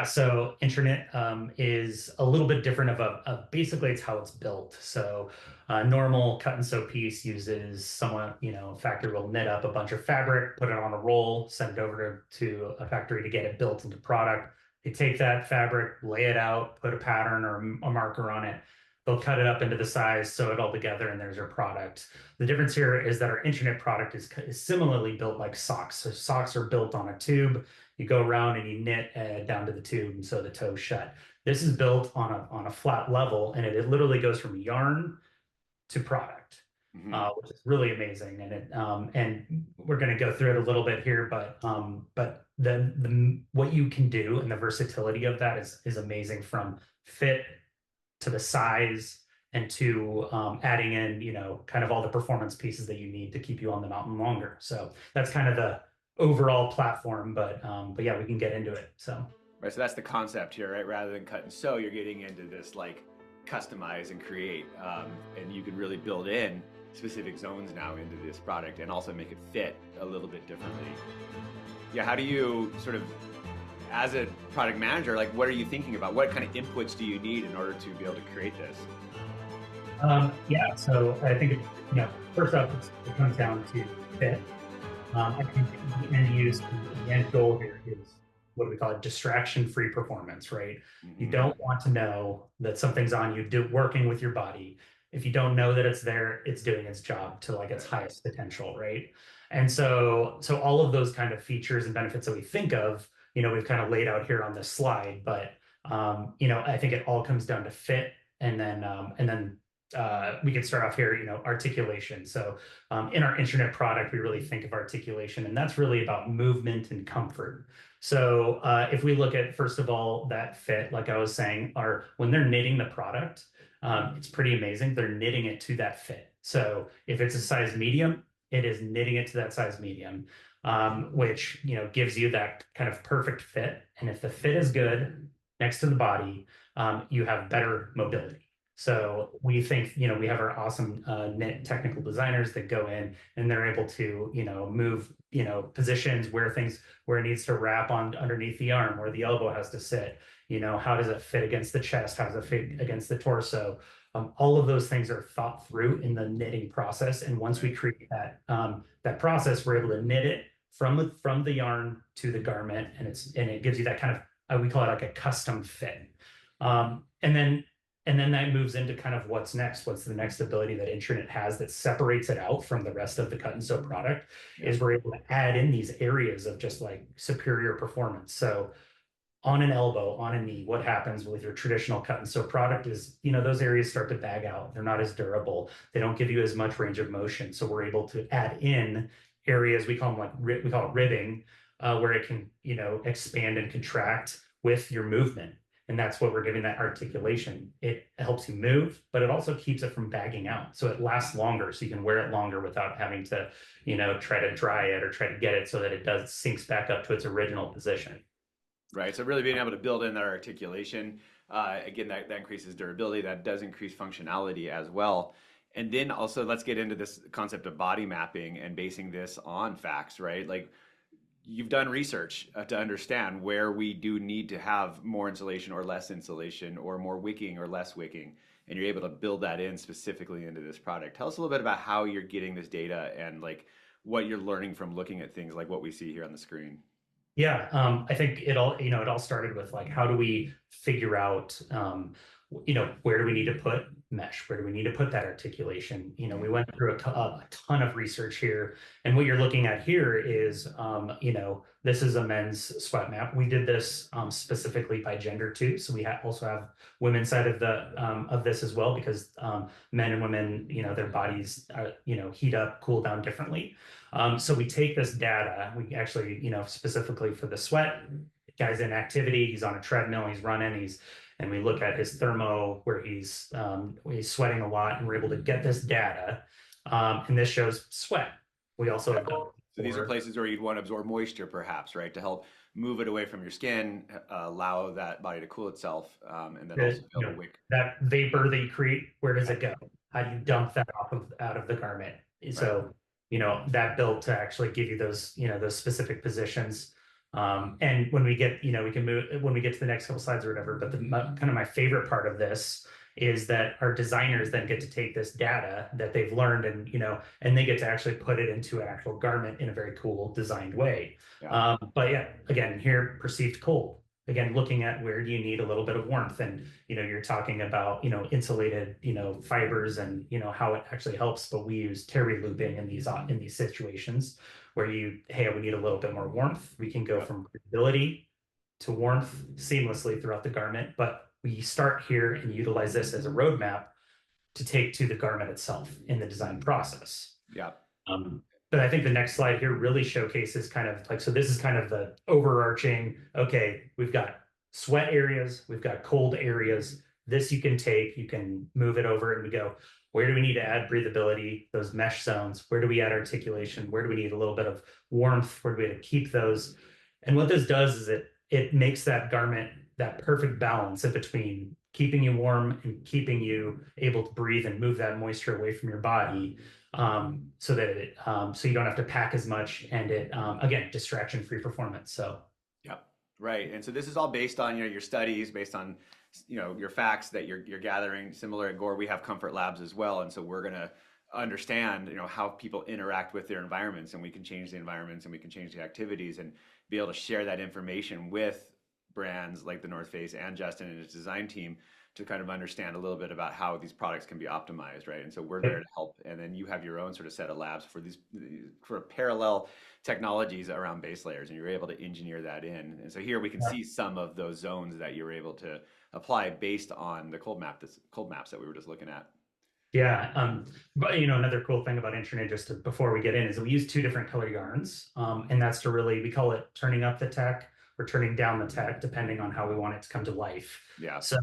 So internet is a little bit different of basically it's how it's built. So normal cut and sew piece uses someone, a factory will knit up a bunch of fabric, put it on a roll, send it over to a factory to get it built into product. They take that fabric, lay it out, put a pattern or a marker on it. They'll cut it up into the size, sew it all together, and there's your product. The difference here is that our internet product is similarly built like socks. So socks are built on a tube. You go around and you knit down to the tube and sew the toe shut. This is built on a flat level, and it literally goes from yarn to product, which is really amazing. And we're going to go through it a little bit here, but the what you can do and the versatility of that is amazing, from fit to the size and to adding in, kind of all the performance pieces that you need to keep you on the mountain longer. So that's kind of the overall platform, but yeah, we can get into it. So right, so that's the concept here, right? Rather than cut and sew, you're getting into this like customize and create, and you can really build in specific zones now into this product and also make it fit a little bit differently. Yeah, how do you sort of, as a product manager, like what are you thinking about? What kind of inputs do you need in order to be able to create this? So I think first off, it comes down to fit. I think the end goal here is what do we call it? Distraction-free performance, right? You don't want to know that something's on you working with your body. If you don't know that it's there, it's doing its job to like its highest potential, right? And so all of those kind of features and benefits that we think of, we've kind of laid out here on this slide, but I think it all comes down to fit, and then we can start off here, articulation. So in our internet product, we really think of articulation, and that's really about movement and comfort. So if we look at, first of all, that fit, like I was saying, when they're knitting the product, it's pretty amazing. They're knitting it to that fit. So if it's a size medium, it is knitting it to that size medium, which gives you that kind of perfect fit. And if the fit is good next to the body, you have better mobility. So we think, we have our awesome knit technical designers that go in and they're able to, move, positions where it needs to wrap on underneath the arm, where the elbow has to sit. How does it fit against the chest? How does it fit against the torso? All of those things are thought through in the knitting process. And once we create that process, we're able to knit it from the yarn to the garment, and it gives you that kind of, we call it like a custom fit. And then that moves into kind of what's next. What's the next ability that Intranet has that separates it out from the rest of the cut and sew product is we're able to add in these areas of just like superior performance. So on an elbow, on a knee, what happens with your traditional cut and sew product is, those areas start to bag out. They're not as durable. They don't give you as much range of motion. So we're able to add in areas, we call it ribbing, where it can, expand and contract with your movement. And that's what we're giving that articulation. It helps you move, but it also keeps it from bagging out. So it lasts longer. So you can wear it longer without having to, try to dry it or try to get it so that it sinks back up to its original position. Right. So really being able to build in that articulation, again, that increases durability, that does increase functionality as well. And then also let's get into this concept of body mapping and basing this on facts, right? Like you've done research to understand where we do need to have more insulation or less insulation or more wicking or less wicking. And you're able to build that in specifically into this product. Tell us a little bit about how you're getting this data and like what you're learning from looking at things like what we see here on the screen. Yeah, I think it all started with like, how do we figure out, where do we need to put mesh? Where do we need to put that articulation? We went through a ton of research here, and what you're looking at here is, this is a men's sweat map. We did this specifically by gender too, so we also have women's side of this as well, because men and women, their bodies heat up, cool down differently. So we take this data, we actually, specifically for the sweat, guy's in activity, he's on a treadmill, he's running, and we look at his thermo where he's sweating a lot, and we're able to get this data. And this shows sweat. We also have done. So these are places where you'd want to absorb moisture, perhaps, right? To help move it away from your skin, allow that body to cool itself, and then also be able to wick. That vapor that you create, where does it go? How do you dump that out of the garment? So, that built to actually give you those, those specific positions. And when we get, we can move when we get to the next couple slides or whatever. But kind of my favorite part of this is that our designers then get to take this data that they've learned and they get to actually put it into an actual garment in a very cool designed way. Yeah. But yeah, again, here, perceived cold. Again, looking at where do you need a little bit of warmth, and you're talking about insulated fibers and how it actually helps. But we use terry looping in these situations where we need a little bit more warmth. We can go from breathability to warmth seamlessly throughout the garment, but we start here and utilize this as a roadmap to take to the garment itself in the design process. Yeah. But I think the next slide here really showcases kind of like, so this is kind of the overarching, okay, we've got sweat areas, we've got cold areas. This you can take, you can move it over, and we go, where do we need to add breathability, those mesh zones? Where do we add articulation? Where do we need a little bit of warmth? Where do we need to keep those? And what this does is it makes that garment that perfect balance in between keeping you warm and keeping you able to breathe and move that moisture away from your body, so that so you don't have to pack as much, and again, distraction-free performance. So yeah, right. And so this is all based on your studies, based on your facts that you're gathering. Similar at Gore, we have comfort labs as well, and so we're gonna understand how people interact with their environments, and we can change the environments and we can change the activities and be able to share that information with brands like the North Face and Justin and his design team to kind of understand a little bit about how these products can be optimized, right? And so we're there to help. And then you have your own sort of set of labs for these for parallel technologies around base layers, and you're able to engineer that in. And so here we can see some of those zones that you're able to apply based on the cold maps that we were just looking at. Yeah, but another cool thing about internet, before we get in, is we use two different color yarns, and that's to really, we call it turning up the tech or turning down the tech, depending on how we want it to come to life. Yeah. So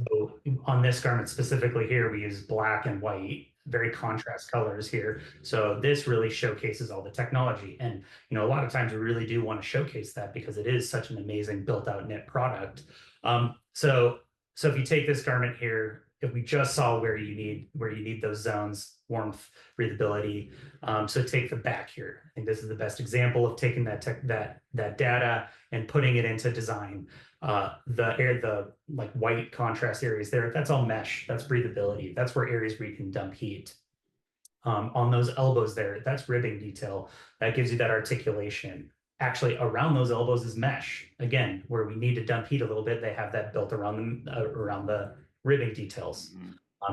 on this garment specifically here, we use black and white, very contrast colors here. So this really showcases all the technology, and a lot of times we really do want to showcase that because it is such an amazing built-out knit product. So if you take this garment here, if we just saw where you need those zones, warmth, breathability. So take the back here. I think this is the best example of taking that data and putting it into design. The like white contrast areas there, that's all mesh. That's breathability. That's where areas where you can dump heat. On those elbows there, that's ribbing detail. That gives you that articulation. Actually, around those elbows is mesh. Again, where we need to dump heat a little bit, they have that built around the ribbing details.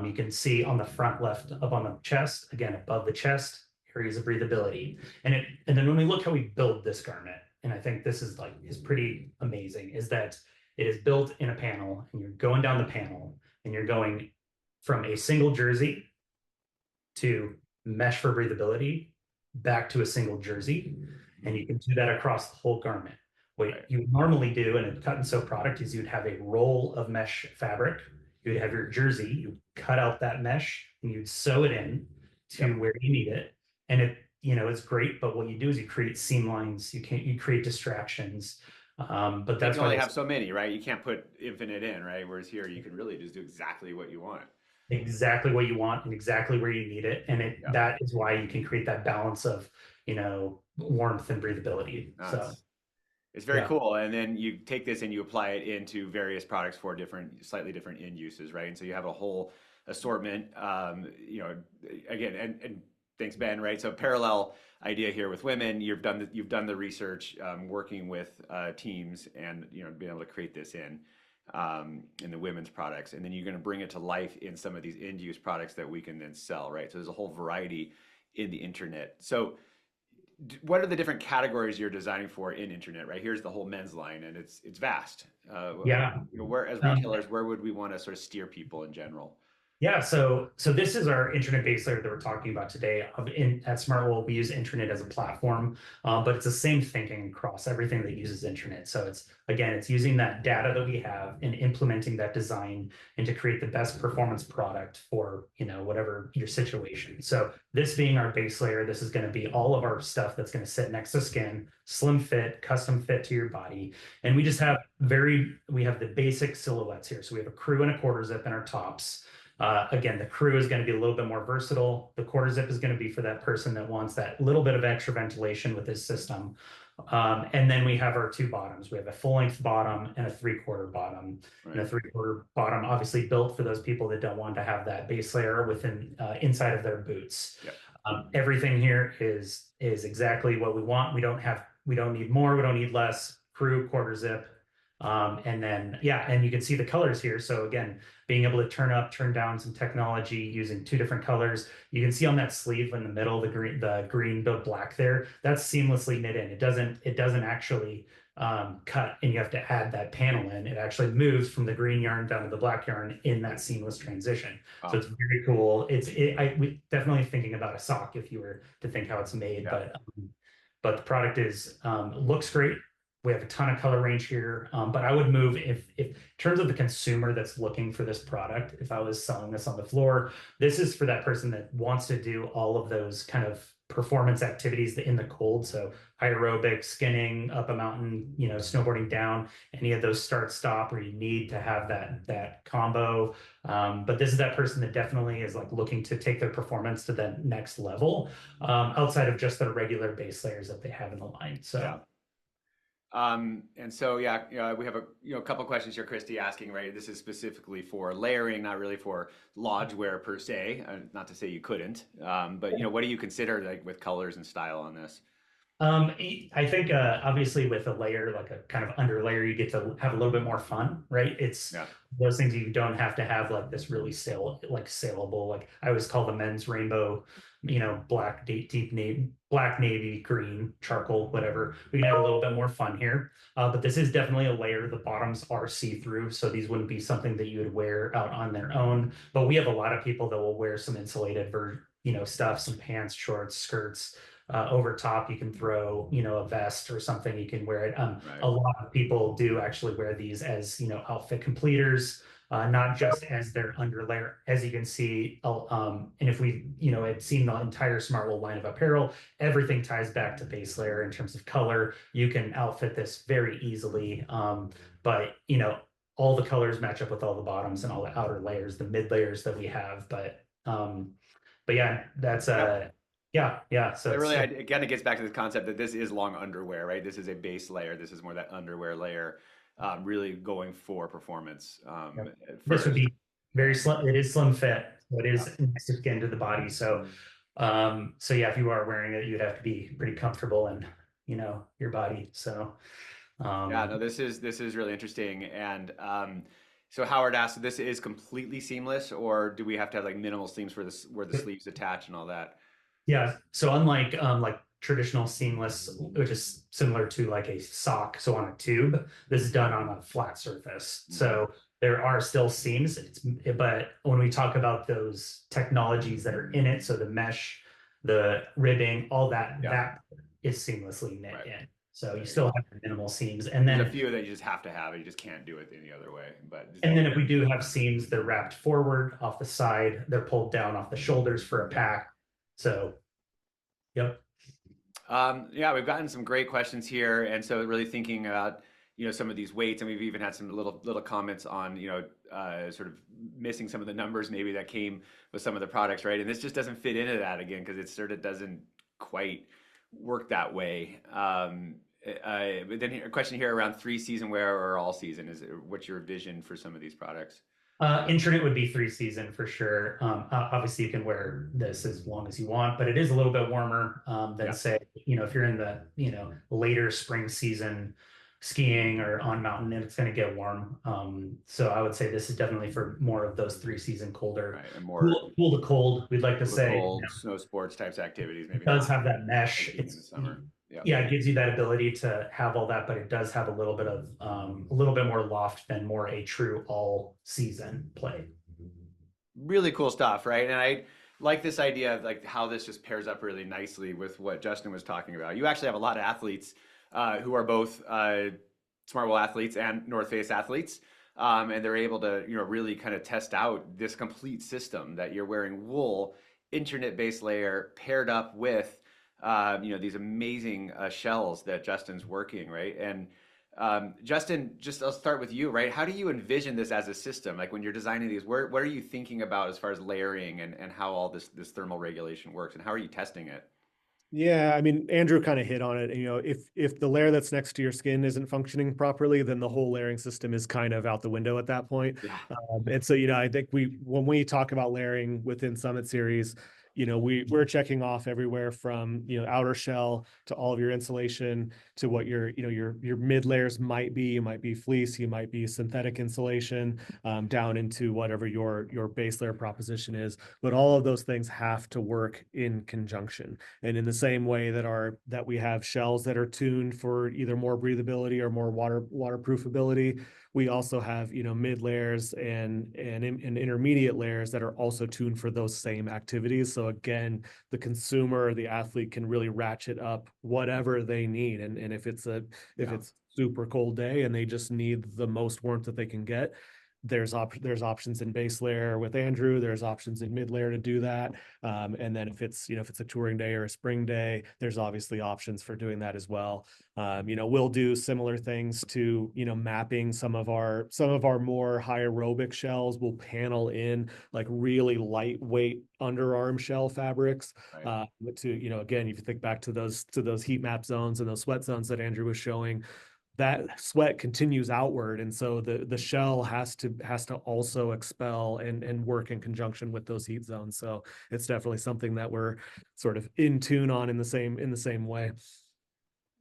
You can see on the front left up on the chest, again, above the chest, areas of breathability. And then when we look how we build this garment, and I think this is pretty amazing, is that it is built in a panel, and you're going down the panel, and you're going from a single jersey to mesh for breathability, back to a single jersey. And you can do that across the whole garment. What you would normally do in a cut and sew product is you'd have a roll of mesh fabric. You'd have your jersey, you cut out that mesh, and you'd sew it in to where you need it. And it's great, but what you do is you create seam lines, you create distractions. But that's you why only have so many, right? You can't put infinite in, right? Whereas here you can really just do exactly what you want. Exactly what you want and exactly where you need it. And that is why you can create that balance of, warmth and breathability. So it's very cool. And then you take this and you apply it into various products for slightly different end uses, right? And so you have a whole assortment, again, and thanks, Ben, right? So parallel idea here with women, you've done the research, working with teams and, being able to create this in the women's products. And then you're going to bring it to life in some of these end use products that we can then sell, right? So there's a whole variety in the internet. So what are the different categories you're designing for in internet, right? Here's the whole men's line, and it's vast. Where as retailers, where would we want to sort of steer people in general? Yeah, so this is our internet base layer that we're talking about today. At Smartwool, we use internet as a platform, but it's the same thinking across everything that uses internet. So it's using that data that we have and implementing that design and to create the best performance product for whatever your situation. So this being our base layer, this is going to be all of our stuff that's going to sit next to skin, slim fit, custom fit to your body, and we have the basic silhouettes here. So we have a crew and a quarter zip in our tops. Again, the crew is going to be a little bit more versatile. The quarter zip is going to be for that person that wants that little bit of extra ventilation with this system. And then we have our two bottoms. We have a full length bottom and a 3/4 bottom. Right. And a 3/4 bottom, obviously built for those people that don't want to have that base layer within inside of their boots. Yep. Everything here is exactly what we want. We don't need more. We don't need less. Crew, quarter zip. And then, and you can see the colors here. So again, being able to turn up, turn down some technology using two different colors. You can see on that sleeve in the middle, the green built black there, that's seamlessly knit in. It doesn't actually cut and you have to add that panel in. It actually moves from the green yarn down to the black yarn in that seamless transition. Wow. So it's very cool. We definitely thinking about a sock if you were to think how it's made, but the product looks great. We have a ton of color range here, but I would move if in terms of the consumer that's looking for this product, if I was selling this on the floor, this is for that person that wants to do all of those kind of performance activities in the cold. So aerobic, skinning up a mountain, snowboarding down, any of those start stop where you need to have that combo. But this is that person that definitely is looking to take their performance to the next level, outside of just the regular base layers that they have in the line. So. Yeah. And so, we have a couple questions here, Christy asking, right? This is specifically for layering, not really for lodge wear per se. Not to say you couldn't, but what do you consider with colors and style on this? I think obviously with a layer, like a kind of under layer, you get to have a little bit more fun, right? It's Yeah. those things you don't have to have like this really saleable. Like I always call the men's rainbow, black deep navy, black navy, green, charcoal, whatever. We can have a little bit more fun here. But this is definitely a layer. The bottoms are see-through, so these wouldn't be something that you would wear out on their own. But we have a lot of people that will wear some insulated stuff, some pants, shorts, skirts. Over top, you can throw, a vest or something. You can wear it. Right. A lot of people do actually wear these as, outfit completers, not just as their underlayer, as you can see. And if we, had seen the entire Smartwool line of apparel, everything ties back to base layer in terms of color. You can outfit this very easily. But, all the colors match up with all the bottoms and all the outer layers, the mid layers that we have. But yeah, that's Yep. yeah. So It it's really, again, it gets back to this concept that this is long underwear, right? This is a base layer. This is more that underwear layer, really going for performance. yep. At This would first. be very slim. It is slim fit. So it Yeah. is nice to skin to the body. So yeah, if you are wearing it, you'd have to be pretty comfortable in, your body. So Yeah, no, this is really interesting. And so Howard asked, so this is completely seamless, or do we have to have like minimal seams for this where the sleeves attach and all that? yeah. So unlike like traditional seamless, which is similar to like a sock, so on a tube, this is done on a flat surface. So there are still seams, but when we talk about those technologies that are in it, so the mesh, the ribbing, all that, Yeah. that is seamlessly knit Right. in. So There you you still go. have minimal seams. And There's a then few that you just have to have it. You just can't do it any other way. But if we do have seams, they're wrapped forward off the side, they're pulled down off the shoulders for a pack. So yep. Yeah, we've gotten some great questions here, and so really thinking about some of these weights, and we've even had some little comments on sort of missing some of the numbers maybe that came with some of the products, right? And this just doesn't fit into that again because it sort of doesn't quite work that way. But then a question here around 3-season wear or all season is what's your vision for some of these products? Internet would be 3-season for sure. Obviously, you can wear this as long as you want, but it is a little bit warmer than Yeah. say, if you're in the, later spring season skiing or on mountain, and it's going to get warm. So I would say this is definitely for more of those 3-season colder, Right, and more cool to cold. We'd like to say, cold snow sports types activities, maybe it does not have that mesh. as deep in the summer. Yeah. Yeah, it gives you that ability to have all that, but it does have a little bit of a little bit more loft than more a true all season play. Really cool stuff, right? And I like this idea of like how this just pairs up really nicely with what Justin was talking about. You actually have a lot of athletes who are both Smartwool athletes and North Face athletes, and they're able to really kind of test out this complete system that you're wearing wool, internet-based layer paired up with these amazing shells that Justin's working, right? And Justin, just I'll start with you, right? How do you envision this as a system? Like when you're designing these, what are you thinking about as far as layering and how all this thermal regulation works, and how are you testing it? Yeah, I mean, Andrew kind of hit on it. If the layer that's next to your skin isn't functioning properly, then the whole layering system is kind of out the window at that point. Yeah. And so, I think when we talk about layering within Summit Series, we're checking off everywhere from, outer shell to all of your insulation to what your mid layers might be. You might be fleece, you might be synthetic insulation, down into whatever your base layer proposition is. But all of those things have to work in conjunction. And in the same way that we have shells that are tuned for either more breathability or more waterproof ability, we also have mid layers and intermediate layers that are also tuned for those same activities. So again, the consumer, the athlete can really ratchet up whatever they need. And if it's super cold day and they just need the most warmth that they can get, there's options in base layer with Andrew. There's options in mid layer to do that. And then if it's a touring day or a spring day, there's obviously options for doing that as well. We'll do similar things to mapping some of our more high aerobic shells. We'll panel in like really lightweight underarm shell fabrics. Right. Again, if you think back to those heat map zones and those sweat zones that Andrew was showing, that sweat continues outward, and so the shell has to also expel and work in conjunction with those heat zones. So it's definitely something that we're sort of in tune on in the same way.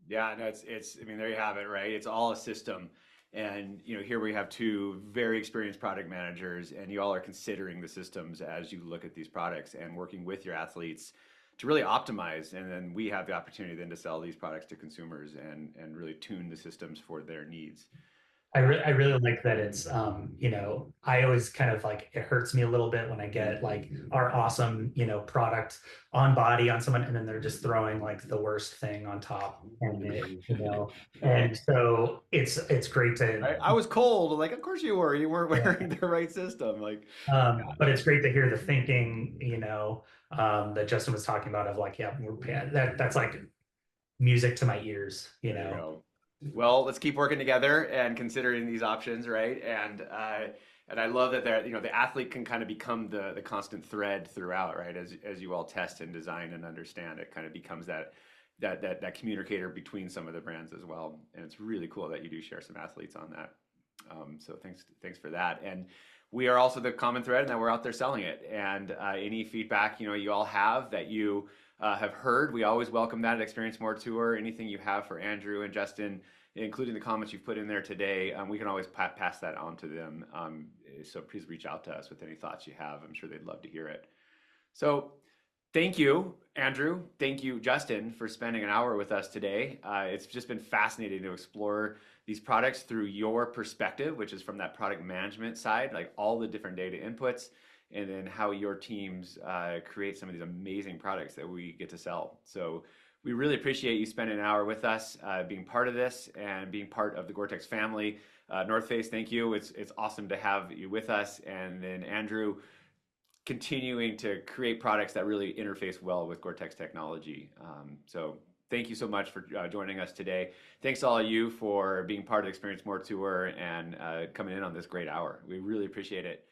Yeah, no, it's, I mean, there you have it, right? It's all a system. And, you know, here we have two very experienced product managers, and you all are considering the systems as you look at these products and working with your athletes to really optimize. And then we have the opportunity then to sell these products to consumers and really tune the systems for their needs. I really like that it's you know, I always kind of like it hurts me a little bit when I get like our awesome, you know, product on body on someone and then they're just throwing like the worst thing on top and it, you know, and so it's great to I was cold. Like, of course you were. You weren't yeah. wearing the right system. Like, But it's great to hear the thinking, you know, that Justin was talking about of like, yeah, that's like music to my ears, you there you know. go. Well, let's keep working together and considering these options, right? And I love that you know, the athlete can kind of become the constant thread throughout, right? As you all test and design and understand, it kind of becomes that communicator between some of the brands as well. And it's really cool that you do share some athletes on that. So thanks for that. And we are also the common thread, and that we're out there selling it. And any feedback, you know, you all have that you have heard, we always welcome that at Experience More Tour. Anything you have for Andrew and Justin, including the comments you've put in there today, we can always pass that on to them. So please reach out to us with any thoughts you have. I'm sure they'd love to hear it. So thank you, Andrew. Thank you, Justin, for spending an hour with us today. It's just been fascinating to explore these products through your perspective, which is from that product management side, like all the different data inputs, and then how your teams create some of these amazing products that we get to sell. So we really appreciate you spending an hour with us, being part of this and being part of the GORE-TEX family. North Face, thank you. It's awesome to have you with us. And then Andrew, continuing to create products that really interface well with GORE-TEX technology. So thank you so much for joining us today. Thanks to all of you for being part of the Experience More Tour and coming in on this great hour. We really appreciate it.